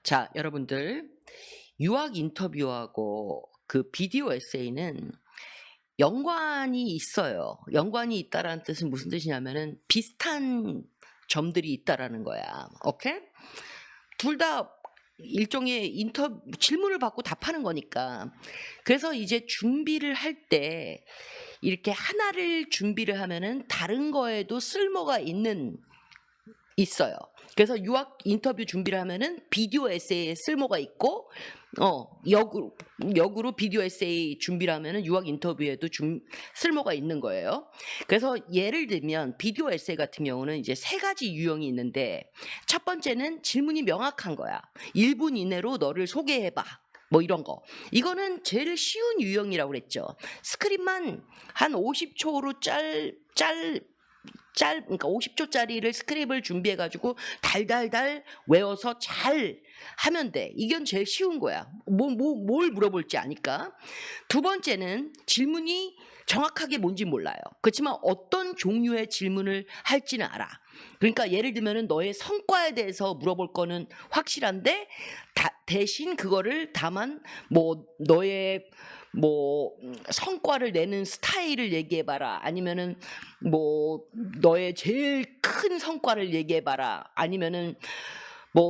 자, 여러분들, 유학 인터뷰하고 그 비디오 에세이는 연관이 있어요. 연관이 있다라는 뜻은 무슨 뜻이냐면은 비슷한 점들이 있다라는 거야. 오케이? 둘 다 일종의 질문을 받고 답하는 거니까. 그래서 이제 준비를 할 때 이렇게 하나를 준비를 하면은 다른 거에도 쓸모가 있어요. 그래서 유학 인터뷰 준비를 하면은 비디오 에세이에 쓸모가 있고, 역으로 비디오 에세이 준비를 하면은 유학 인터뷰에도 쓸모가 있는 거예요. 그래서 예를 들면 비디오 에세이 같은 경우는 이제 세 가지 유형이 있는데, 첫 번째는 질문이 명확한 거야. 1분 이내로 너를 소개해봐. 뭐 이런 거. 이거는 제일 쉬운 유형이라고 그랬죠. 스크립만 한 50초로 그러니까 50초짜리를 스크립을 준비해가지고 달달달 외워서 잘 하면 돼. 이건 제일 쉬운 거야. 뭘 물어볼지 아니까. 두 번째는 질문이 정확하게 뭔지 몰라요. 그렇지만 어떤 종류의 질문을 할지는 알아. 그러니까 예를 들면은 너의 성과에 대해서 물어볼 거는 확실한데 대신 그거를 다만 너의 성과를 내는 스타일을 얘기해봐라. 아니면은 너의 제일 큰 성과를 얘기해봐라. 아니면은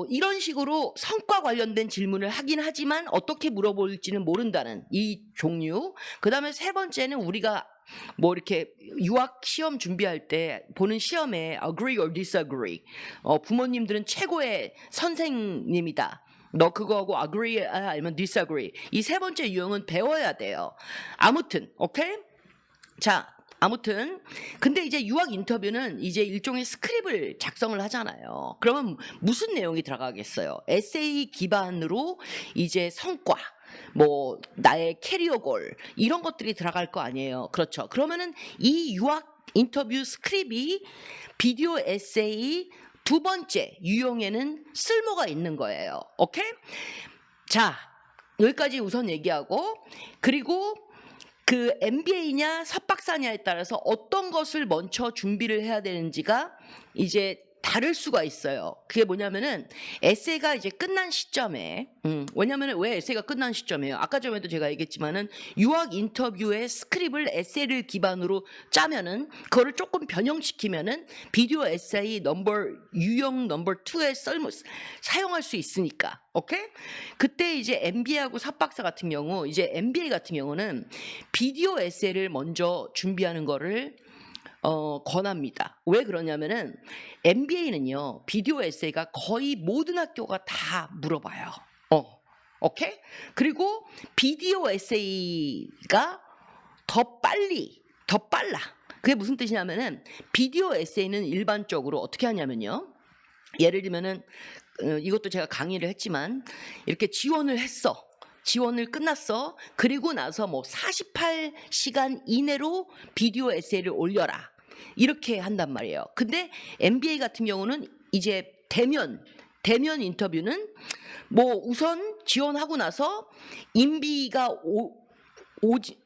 이런 식으로 성과 관련된 질문을 하긴 하지만 어떻게 물어볼지는 모른다는 이 종류. 그 다음에 세 번째는 우리가 이렇게 유학 시험 준비할 때 보는 시험에 agree or disagree. 부모님들은 최고의 선생님이다. 너 그거하고 agree 아니면 disagree. 이 세 번째 유형은 배워야 돼요. 아무튼, 오케이? 자, 아무튼 근데 이제 유학 인터뷰는 이제 일종의 스크립을 작성을 하잖아요. 그러면 무슨 내용이 들어가겠어요? 에세이 기반으로 이제 성과, 나의 캐리어골 이런 것들이 들어갈 거 아니에요. 그렇죠. 그러면은 이 유학 인터뷰 스크립이 비디오 에세이 두 번째 유형에는 쓸모가 있는 거예요. 오케이? 자, 여기까지 우선 얘기하고, 그리고 그 MBA냐 석박사냐에 따라서 어떤 것을 먼저 준비를 해야 되는지가 이제 다를 수가 있어요. 그게 뭐냐면은 에세이가 이제 끝난 시점에 왜냐면은 왜 에세이가 끝난 시점이에요? 아까 전에도 제가 얘기했지만은 유학 인터뷰의 스크립을 에세이를 기반으로 짜면은 그거를 조금 변형시키면은 비디오 에세이 유형 넘버 2에 사용할 수 있으니까. 오케이? 그때 이제 MBA하고 석박사 같은 경우, 이제 MBA 같은 경우는 비디오 에세이를 먼저 준비하는 거를 권합니다. 왜 그러냐면은 MBA는요 비디오 에세이가 거의 모든 학교가 다 물어봐요. 오케이? 그리고 비디오 에세이가 더 빨라. 그게 무슨 뜻이냐면은 비디오 에세이는 일반적으로 어떻게 하냐면요. 예를 들면은 이것도 제가 강의를 했지만 이렇게 지원을 끝났어. 그리고 나서 48시간 이내로 비디오 에세이를 올려라. 이렇게 한단 말이에요. 근데 MBA 같은 경우는 이제 대면 인터뷰는 우선 지원하고 나서 인비가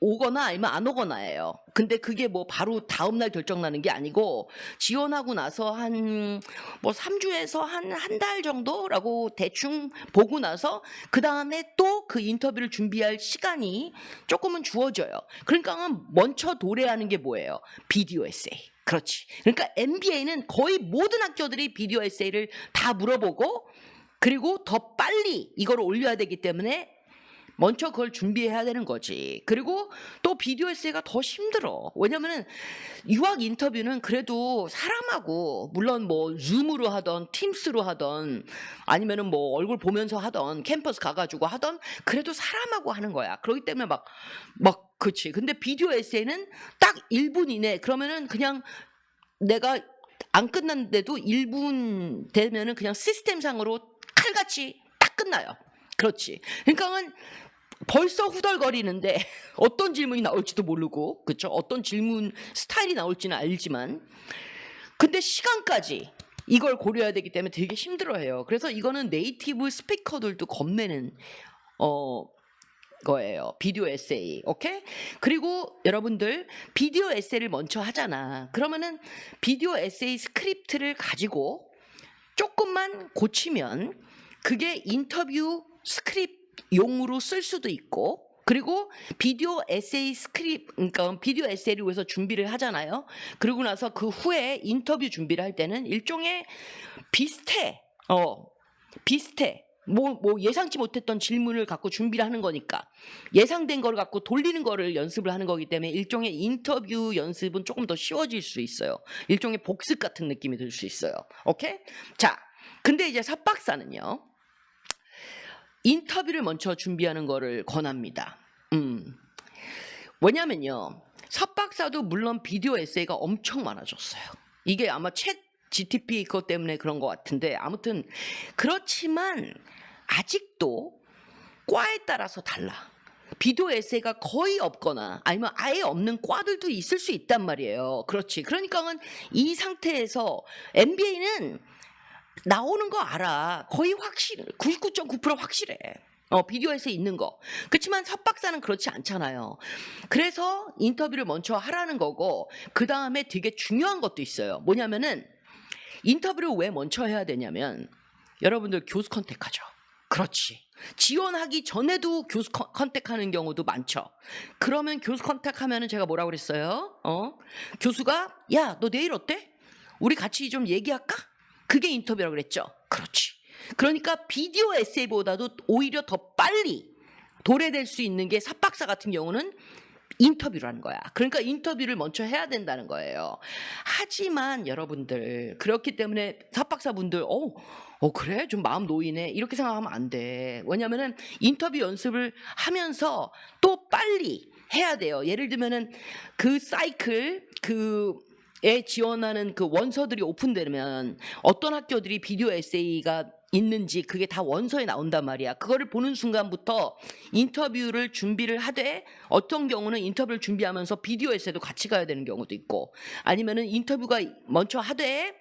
오거나 아니면 안 오거나예요. 근데 그게 바로 다음날 결정나는 게 아니고 지원하고 나서 한 3주에서 한 달 정도라고 대충 보고 나서 그 다음에 또 그 인터뷰를 준비할 시간이 조금은 주어져요. 그러니까 먼저 도래하는 게 뭐예요? 비디오 에세이. 그렇지. 그러니까 MBA는 거의 모든 학교들이 비디오 에세이를 다 물어보고 그리고 더 빨리 이걸 올려야 되기 때문에 먼저 그걸 준비해야 되는 거지. 그리고 또 비디오 에세이가 더 힘들어. 왜냐면은 유학 인터뷰는 그래도 사람하고 물론 줌으로 하던 팀스로 하던 아니면은 얼굴 보면서 하던 캠퍼스 가가지고 하던 그래도 사람하고 하는 거야. 그렇기 때문에 그치. 근데 비디오 에세이는 딱 1분 이내 그러면은 그냥 내가 안 끝났는데도 1분 되면은 그냥 시스템상으로 칼같이 딱 끝나요. 그렇지. 그러니까는 벌써 후덜거리는데 어떤 질문이 나올지도 모르고, 그렇죠? 어떤 질문 스타일이 나올지는 알지만, 근데 시간까지 이걸 고려해야 되기 때문에 되게 힘들어해요. 그래서 이거는 네이티브 스피커들도 겁내는 거예요. 비디오 에세이. 오케이? 그리고 여러분들 비디오 에세이를 먼저 하잖아. 그러면은 비디오 에세이 스크립트를 가지고 조금만 고치면 그게 인터뷰 스크립트용으로 쓸 수도 있고, 그리고 비디오 에세이 스크립트, 그러니까 비디오 에세이를 위해서 준비를 하잖아요. 그러고 나서 그 후에 인터뷰 준비를 할 때는 일종의 비슷해. 비슷해. 뭐 예상치 못했던 질문을 갖고 준비를 하는 거니까 예상된 거를 갖고 돌리는 거를 연습을 하는 거기 때문에 일종의 인터뷰 연습은 조금 더 쉬워질 수 있어요. 일종의 복습 같은 느낌이 들 수 있어요. 오케이? 자, 근데 이제 석박사는요, 인터뷰를 먼저 준비하는 거를 권합니다. 왜냐면요, 석박사도 물론 비디오 에세이가 엄청 많아졌어요. 이게 아마 챗 GTP 그것 때문에 그런 것 같은데, 아무튼 그렇지만 아직도 과에 따라서 달라. 비디오 에세이가 거의 없거나 아니면 아예 없는 과들도 있을 수 있단 말이에요. 그렇지. 그러니까는 이 상태에서 MBA는 나오는 거 알아. 거의 확실해. 99.9% 확실해. 비디오에서 있는 거. 그렇지만 석박사는 그렇지 않잖아요. 그래서 인터뷰를 먼저 하라는 거고, 그 다음에 되게 중요한 것도 있어요. 뭐냐면은 인터뷰를 왜 먼저 해야 되냐면, 여러분들 교수 컨택하죠. 그렇지. 지원하기 전에도 교수 컨택하는 경우도 많죠. 그러면 교수 컨택하면은 제가 뭐라고 그랬어요? 교수가 야, 너 내일 어때? 우리 같이 좀 얘기할까? 그게 인터뷰라고 그랬죠. 그렇지. 그러니까 비디오 에세이보다도 오히려 더 빨리 도래될 수 있는 게 석박사 같은 경우는 인터뷰라는 거야. 그러니까 인터뷰를 먼저 해야 된다는 거예요. 하지만 여러분들, 그렇기 때문에 석박사분들 그래? 좀 마음 놓이네. 이렇게 생각하면 안 돼. 왜냐면은 인터뷰 연습을 하면서 또 빨리 해야 돼요. 예를 들면은 그 사이클, 에 지원하는 그 원서들이 오픈되면 어떤 학교들이 비디오 에세이가 있는지 그게 다 원서에 나온단 말이야. 그거를 보는 순간부터 인터뷰를 준비를 하되, 어떤 경우는 인터뷰를 준비하면서 비디오 에세이도 같이 가야 되는 경우도 있고, 아니면은 인터뷰가 먼저 하되,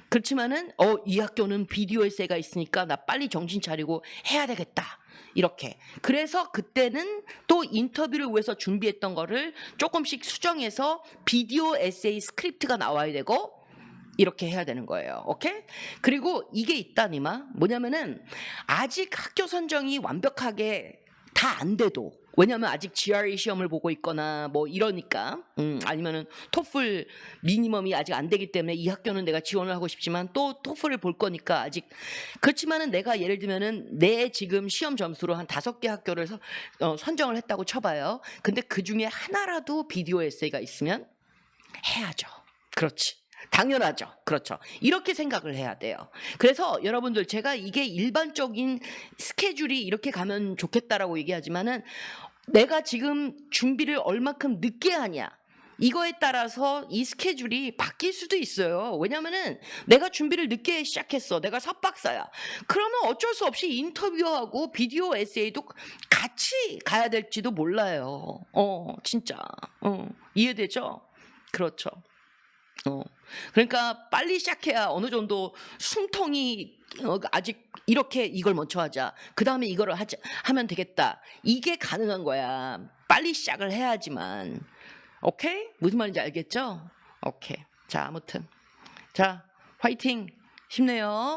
그렇지만은 이 학교는 비디오 에세이가 있으니까 나 빨리 정신 차리고 해야 되겠다. 이렇게. 그래서 그때는 또 인터뷰를 위해서 준비했던 거를 조금씩 수정해서 비디오 에세이 스크립트가 나와야 되고, 이렇게 해야 되는 거예요. 오케이? 그리고 이게 있다니마. 뭐냐면은 아직 학교 선정이 완벽하게 다 안 돼도, 왜냐면 아직 GRE 시험을 보고 있거나 뭐 이러니까, 아니면은 토플 미니멈이 아직 안 되기 때문에 이 학교는 내가 지원을 하고 싶지만 또 토플을 볼 거니까 아직. 그렇지만은 내가 예를 들면은 내 지금 시험 점수로 한 5개 학교를 선정을 했다고 쳐봐요. 근데 그 중에 하나라도 비디오 에세이가 있으면 해야죠. 그렇지. 당연하죠. 그렇죠. 이렇게 생각을 해야 돼요. 그래서 여러분들, 제가 이게 일반적인 스케줄이 이렇게 가면 좋겠다라고 얘기하지만은, 내가 지금 준비를 얼마큼 늦게 하냐, 이거에 따라서 이 스케줄이 바뀔 수도 있어요. 왜냐면은 내가 준비를 늦게 시작했어. 내가 석박사야. 그러면 어쩔 수 없이 인터뷰하고 비디오 에세이도 같이 가야 될지도 몰라요. 진짜. 이해되죠? 그렇죠. 그러니까 빨리 시작해야 어느 정도 숨통이 아직 이렇게 이걸 먼저 하자, 그 다음에 이거를 하면 되겠다, 이게 가능한 거야. 빨리 시작을 해야지만. 오케이? 무슨 말인지 알겠죠? 오케이. 자, 아무튼 자, 화이팅. 힘내요.